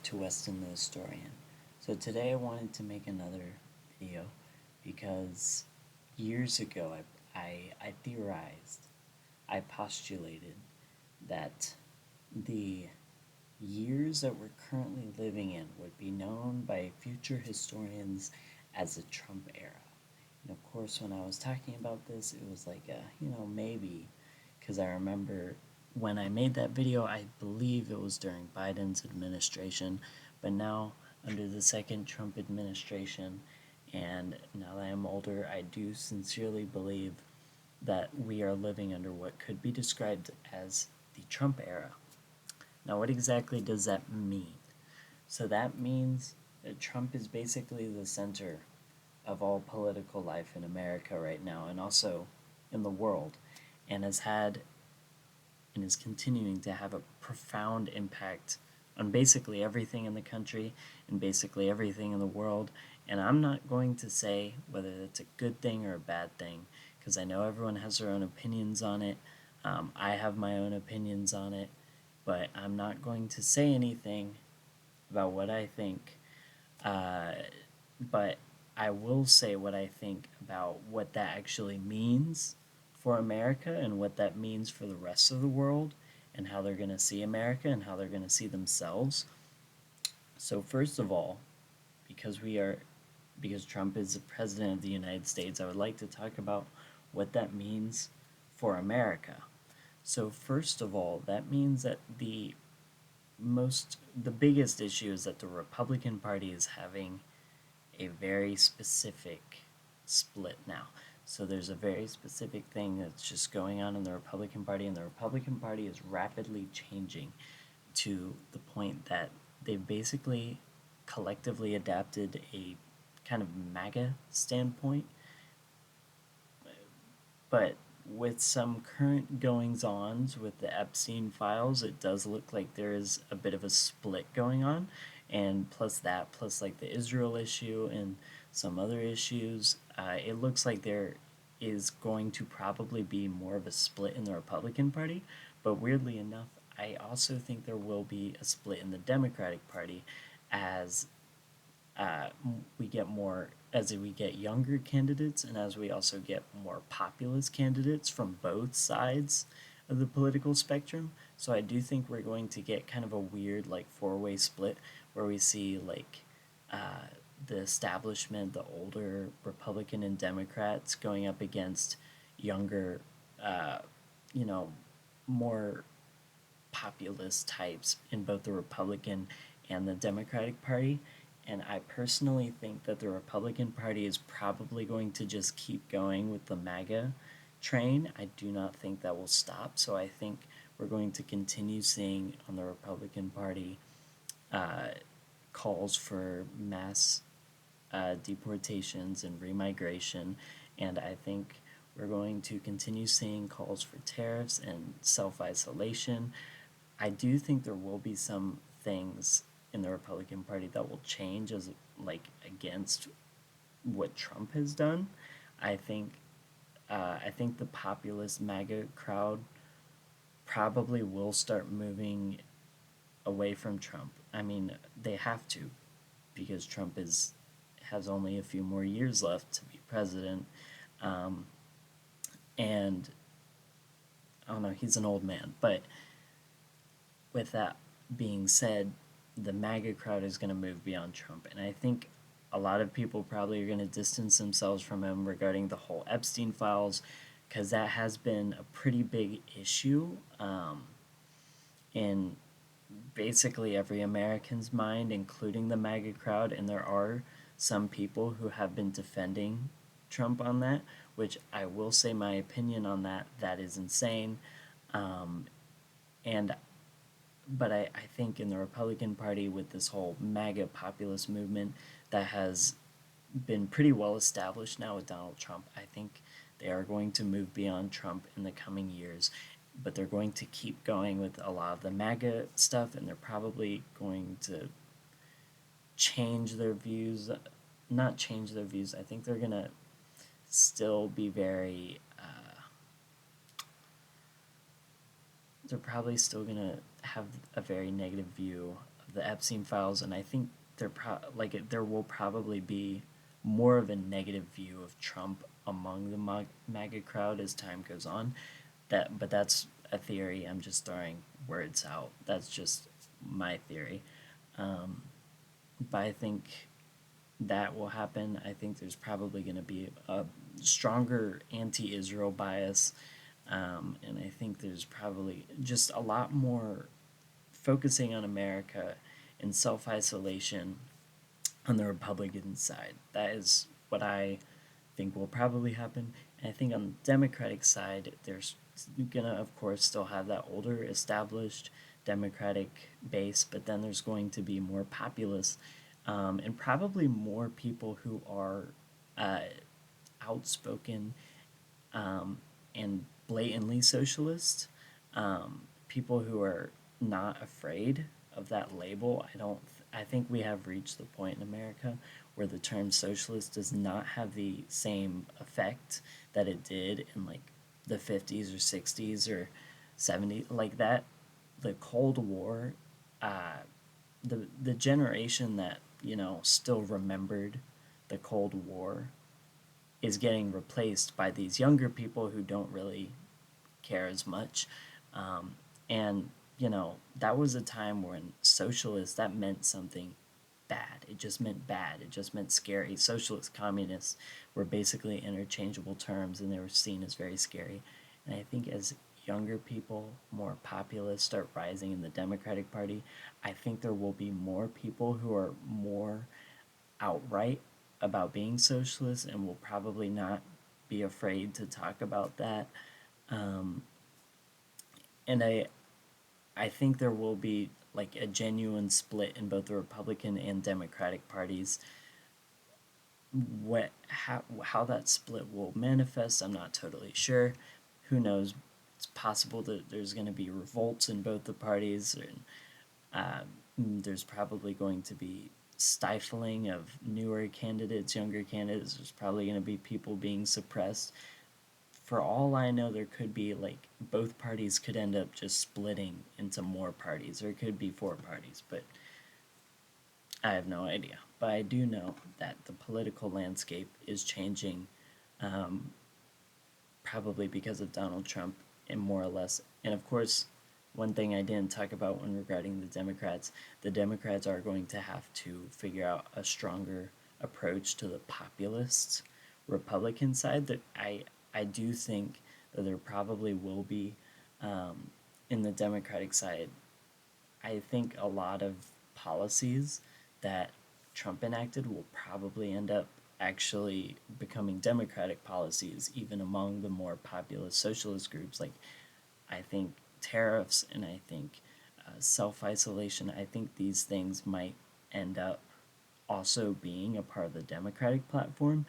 to Weston the Historian. So today I wanted to make another video because years ago I theorized, I postulated that the years that we're currently living in would be known by future historians as the Trump era. And of course, when I was talking about this, it was like maybe, because I remember when I made that video, I believe it was during Biden's administration, but now under the second Trump administration, and now that I'm older, I do sincerely believe that we are living under what could be described as the Trump era. Now, what exactly does that mean? So that means that Trump is basically the center of all political life in America right now, and also in the world, and has had and is continuing to have a profound impact on basically everything in the country and basically everything in the world. And I'm not going to say whether that's a good thing or a bad thing, because I know everyone has their own opinions on it. I have my own opinions on it, but I'm not going to say anything about what I think. But I will say what I think about what that actually means for America and what that means for the rest of the world and how they're going to see America and how they're going to see themselves. So first of all, because Trump is the president of the United States, I would like to talk about what that means for America. So first of all, that means that the biggest issue is that the Republican Party is having a very specific split now. So there's a very specific thing that's just going on in the Republican Party, and the Republican Party is rapidly changing to the point that they've basically collectively adapted a kind of MAGA standpoint. But with some current goings-ons with the Epstein files, it does look like there is a bit of a split going on. And plus like the Israel issue and some other issues, it looks like there is going to probably be more of a split in the Republican Party. But weirdly enough, I also think there will be a split in the Democratic Party as we get younger candidates, and as we also get more populist candidates from both sides of the political spectrum. So I do think we're going to get kind of a weird like four-way split where we see like the establishment, the older Republican and Democrats going up against younger, you know, more populist types in both the Republican and the Democratic Party. And I personally think that the Republican Party is probably going to just keep going with the MAGA train. I do not think that will stop. So I think we're going to continue seeing on the Republican Party calls for mass deportations and remigration. And I think we're going to continue seeing calls for tariffs and self-isolation. I do think there will be some things in the Republican Party that will change as like against what Trump has done. I think the populist MAGA crowd probably will start moving away from Trump. I mean, they have to, because Trump has only a few more years left to be president, and I don't know, he's an old man. But with that being said, the MAGA crowd is going to move beyond Trump. And I think a lot of people probably are going to distance themselves from him regarding the whole Epstein files, because that has been a pretty big issue in basically every American's mind, including the MAGA crowd. And there are some people who have been defending Trump on that, which I will say my opinion on that is insane. And but I think in the Republican Party, with this whole MAGA populist movement that has been pretty well established now with Donald Trump, I think they are going to move beyond Trump in the coming years. But they're going to keep going with a lot of the MAGA stuff, and they're probably going to change their views. Not change their views. I think they're going to still be very they're probably still going to have a very negative view of the Epstein files, and I think there will probably be more of a negative view of Trump among the MAGA crowd as time goes on. But that's a theory. I'm just throwing words out. That's just my theory. Um, but I think that will happen. I think there's probably going to be a stronger anti-Israel bias, and I think there's probably just a lot more focusing on America in self-isolation on the Republican side. That is what I think will probably happen. And I think on the Democratic side, there's gonna, of course, still have that older, established Democratic base, but then there's going to be more populists, and probably more people who are uh, outspoken, and blatantly socialist. People who are not afraid of that label. I think we have reached the point in America where the term socialist does not have the same effect that it did in like the 50s or 60s or 70s, like that. The Cold War, uh, the generation that still remembered the Cold War is getting replaced by these younger people who don't really care as much. And that was a time when socialist, that meant something bad. It just meant bad. It just meant scary. Socialist, communists were basically interchangeable terms, and they were seen as very scary. And I think as younger people, more populists, start rising in the Democratic Party, I think there will be more people who are more outright about being socialist and will probably not be afraid to talk about that. Um, and I think there will be like a genuine split in both the Republican and Democratic parties. How that split will manifest, I'm not totally sure. Who knows? It's possible that there's going to be revolts in both the parties, and there's probably going to be stifling of newer candidates, younger candidates. There's probably going to be people being suppressed. For all I know, there could be like both parties could end up just splitting into more parties, or it could be four parties, but I have no idea. But I do know that the political landscape is changing, um, probably because of Donald Trump, and more or less. And of course, one thing I didn't talk about when regarding the Democrats are going to have to figure out a stronger approach to the populist Republican side. That I do think that there probably will be, um, in the Democratic side. I think a lot of policies that Trump enacted will probably end up actually becoming Democratic policies, even among the more populist socialist groups. Like, I think tariffs and I think self isolation, I think these things might end up also being a part of the Democratic platform,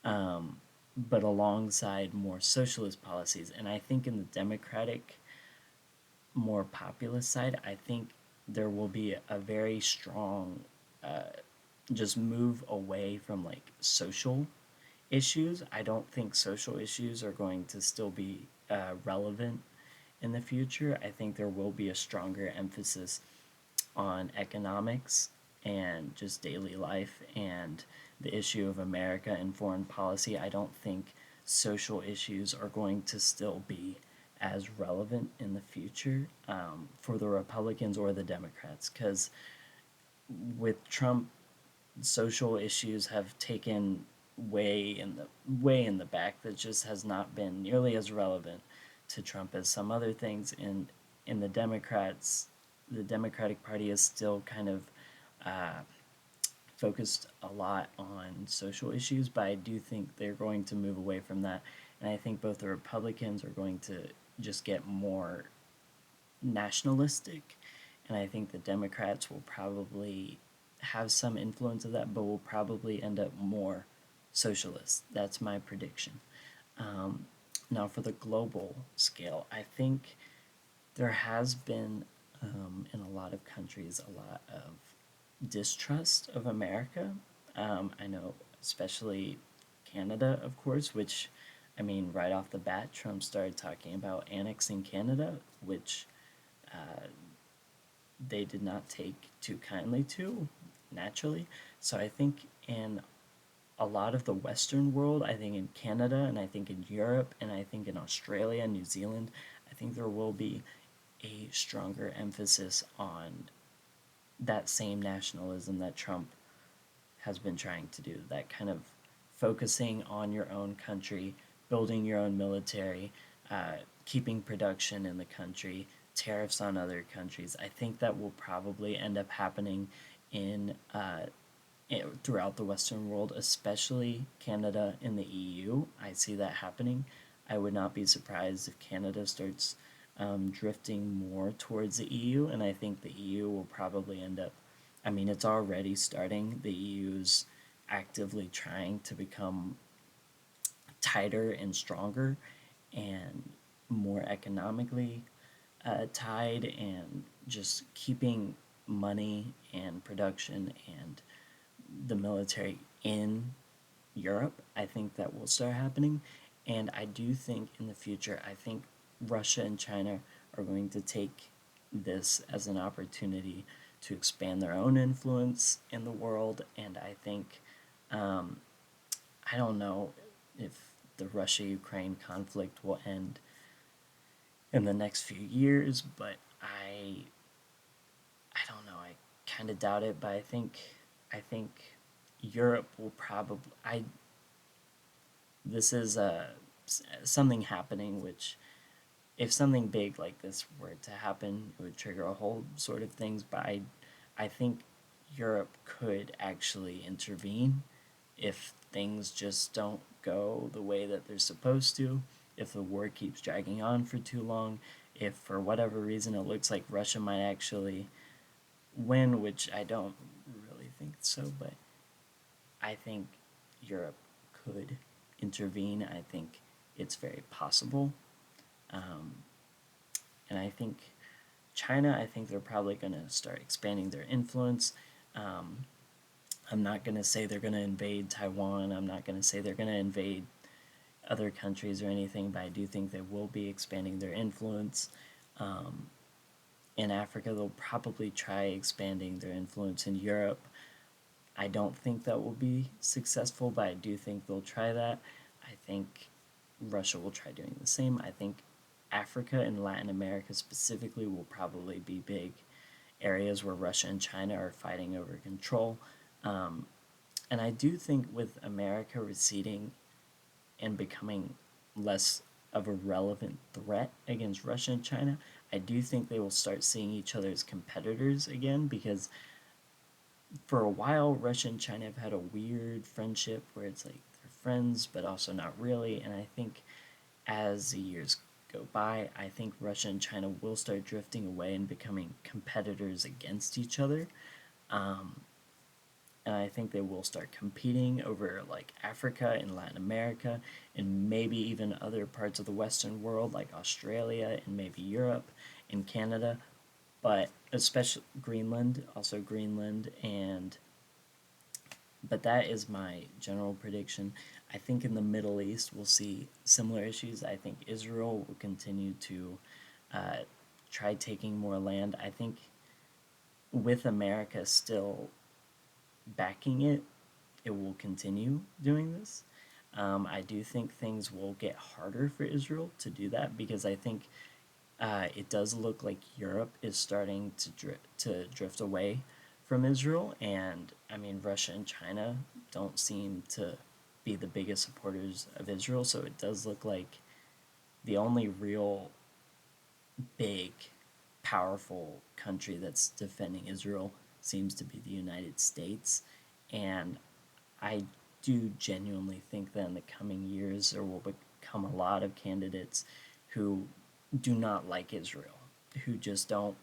um, but alongside more socialist policies. And I think in the Democratic, more populist side, I think there will be a very strong just move away from like social issues. I don't think social issues are going to still be relevant in the future. I think there will be a stronger emphasis on economics and just daily life and the issue of America and foreign policy. I don't think social issues are going to still be as relevant in the future, for the Republicans or the Democrats, because with Trump, social issues have taken way in the back. That just has not been nearly as relevant to Trump as some other things. In the Democrats, the Democratic Party is still kind of uh, focused a lot on social issues, but I do think they're going to move away from that. And I think both the Republicans are going to just get more nationalistic, and I think the Democrats will probably have some influence of that, but will probably end up more socialist. That's my prediction. Um, Now, for the global scale, I think there has been, in a lot of countries, a lot of distrust of America. I know, especially Canada, of course, which, I mean, right off the bat, Trump started talking about annexing Canada, which uh, they did not take too kindly to naturally. So I think in a lot of the Western world, I think in Canada and I think in Europe and I think in Australia and New Zealand, I think there will be a stronger emphasis on that same nationalism that Trump has been trying to do. That kind of focusing on your own country, building your own military, keeping production in the country, tariffs on other countries. I think that will probably end up happening in throughout the Western world, especially Canada and the EU. I see that happening. I would not be surprised if Canada starts drifting more towards the EU, and I think the EU will probably end up. I mean, it's already starting. The EU's actively trying to become tighter and stronger and more economically tied and just keeping money and production and the military in Europe. I think that will start happening. And I do think in the future, I think Russia and China are going to take this as an opportunity to expand their own influence in the world. And I think, um, I don't know if the Russia Ukraine conflict will end in the next few years, but I don't know. I kind of doubt it, but I think Europe will probably I this is something happening which if something big like this were to happen, it would trigger a whole sort of things, but I think Europe could actually intervene if things just don't go the way that they're supposed to, if the war keeps dragging on for too long, if for whatever reason it looks like Russia might actually win, which I don't really think so, but I think Europe could intervene. I think it's very possible. Um, and I think China, I think they're probably going to start expanding their influence. Um, I'm not going to say they're going to invade Taiwan. I'm not going to say they're going to invade other countries or anything, but I do think they will be expanding their influence. Um, in Africa, they'll probably try expanding their influence in Europe. I don't think that will be successful, but I do think they'll try that. I think Russia will try doing the same. I think Africa and Latin America specifically will probably be big areas where Russia and China are fighting over control. Um, and I do think with America receding and becoming less of a relevant threat against Russia and China, I do think they will start seeing each other as competitors again because for a while, Russia and China have had a weird friendship where it's like they're friends, but also not really. And I think as the years go by, I think Russia and China will start drifting away and becoming competitors against each other. Um, and I think they will start competing over like Africa and Latin America and maybe even other parts of the Western world like Australia and maybe Europe and Canada, but especially Greenland, also Greenland, and but that is my general prediction. I think in the Middle East we'll see similar issues. I think Israel will continue to uh, try taking more land. I think with America still backing it, it will continue doing this. I do think things will get harder for Israel to do that because I think it does look like Europe is starting to drift away from Israel, and I mean Russia and China don't seem to be the biggest supporters of Israel, so it does look like the only real big, powerful country that's defending Israel seems to be the United States, and I do genuinely think that in the coming years there will become a lot of candidates who do not like Israel, who just don't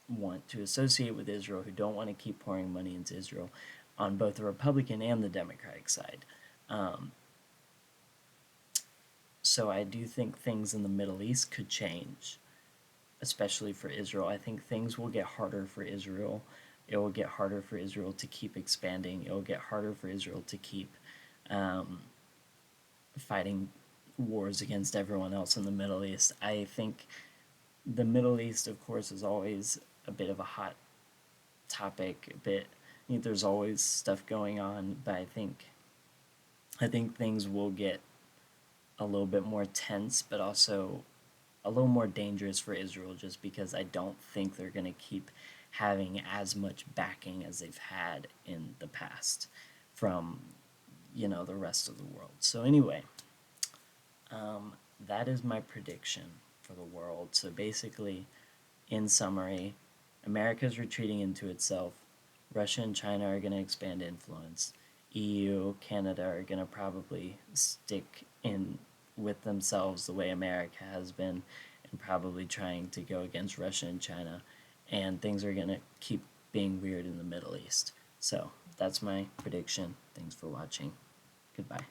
want to associate with Israel, who don't want to keep pouring money into Israel on both the Republican and the Democratic side. Um, so I do think things in the Middle East could change, especially for Israel. I think things will get harder for Israel. It will get harder for Israel to keep expanding. It will get harder for Israel to keep um, fighting wars against everyone else in the Middle East. I think the Middle East, of course, is always a bit of a hot topic a bit. I think there's always stuff going on, but I think things will get a little bit more tense, but also a little more dangerous for Israel, just because I don't think they're going to keep having as much backing as they've had in the past from, the rest of the world. So anyway, that is my prediction for the world. So basically, in summary, America is retreating into itself. Russia and China are going to expand influence. EU, Canada are going to probably stick in with themselves the way America has been, and probably trying to go against Russia and China. And things are going to keep being weird in the Middle East. So that's my prediction. Thanks for watching. Goodbye.